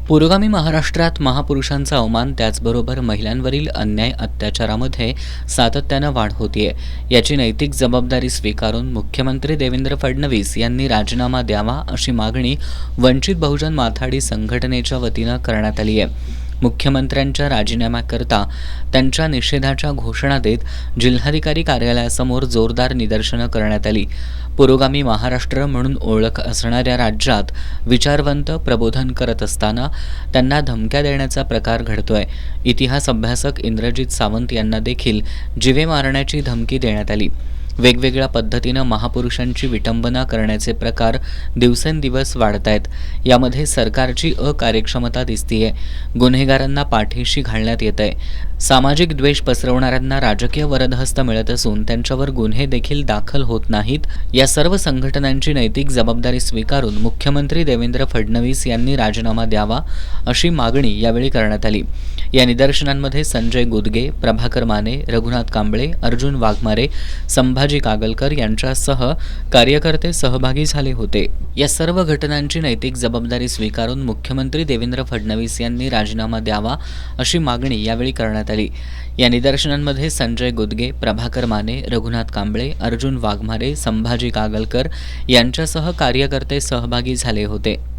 पुरोगामी महाराष्ट्रात महापुरुषांचा अवमान त्याचबरोबर महिलांवरील अन्याय अत्याचारामध्ये सातत्यानं वाढ होतीये. याची नैतिक जबाबदारी स्वीकारून मुख्यमंत्री देवेंद्र फडणवीस यांनी राजीनामा द्यावा अशी मागणी वंचित बहुजन माथाडी संघटनेच्या वतीनं करण्यात आली आहे. मुख्यमंत्र्यांच्या राजीनाम्याकरता त्यांच्या निषेधाच्या घोषणा देत जिल्हाधिकारी कार्यालयासमोर जोरदार निदर्शनं करण्यात आली. पुरोगामी महाराष्ट्र म्हणून ओळख असणाऱ्या राज्यात विचारवंत प्रबोधन करत असताना त्यांना धमक्या देण्याचा प्रकार घडतोय. इतिहास अभ्यासक इंद्रजित सावंत यांना देखील जीवे मारण्याची धमकी देण्यात आली. वेगवेगळ्या पद्धतीनं महापुरुषांची विटंबना करण्याचे प्रकार दिवसेंदिवस वाढत आहेत. यामध्ये सरकारची अकार्यक्षमता दिसतीये. गुन्हेगारांना पाठीशी घालण्यात येत आहे. सामाजिक द्वेष पसरवणाऱ्यांना राजकीय वरदहस्त मिळत असून त्यांच्यावर गुन्हे देखील दाखल होत नाहीत. या सर्व संघटनांची नैतिक जबाबदारी स्वीकारून मुख्यमंत्री देवेंद्र फडणवीस यांनी राजीनामा द्यावा अशी मागणी यावेळी करण्यात आली. या निदर्शनांमध्ये संजय गुदगे, प्रभाकर माने, रघुनाथ कांबळे, अर्जुन वाघमारे, संभाजी कागलकर यांच्यासह कार्यकर्ते सहभागी झाले होते. या सर्व घटनांची नैतिक जबाबदारी स्वीकारून मुख्यमंत्री देवेंद्र फडणवीस यांनी राजीनामा द्यावा अशी मागणी यावेळी करण्यात आली. या निदर्शनांमध्ये संजय गुदगे, प्रभाकर माने, रघुनाथ कांबळे, अर्जुन वाघमारे, संभाजी कागलकर यांच्यासह कार्यकर्ते सहभागी झाले होते.